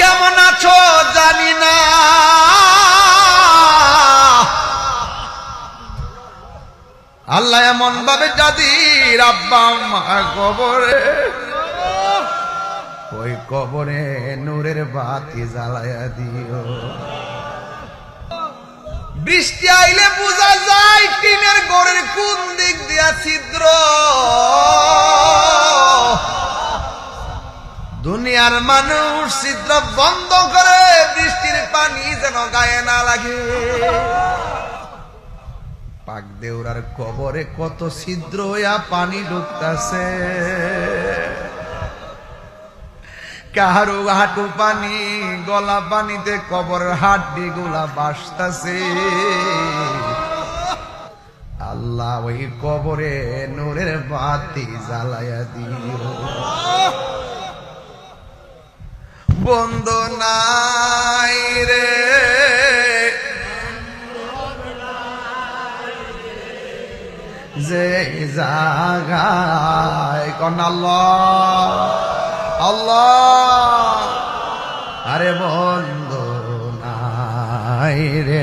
কেমন আছো জানি না, আল্লাহ এমন ভাবে যাদের আব্বা আম্মা কবরে, ওই কবরে নূরের বাতি জ্বালায়া দিও। বৃষ্টি আইলে বোঝা যায় টিনের ঘরের কোন দিক দিয়া ছিদ্র। দুনিয়ার মানুষ ছিদ্র বন্ধ করে বৃষ্টির পানি যেন গায়ে না লাগে। পাক দেউরার কবরে কত ছিদ্র হইয়া পানি ঢুকতাছে, কারো হাঁটু পানি, গলা পানিতে কবরের হাড্ডি গুলা ভাসতাছে। আল্লাহ ওই কবরে নূরের বাতি জ্বালায়া দিও। বন্ধু নাই রে যে জাগায়, কোন আল্লাহ আল্লাহ, আরে বন্ধু নাই রে।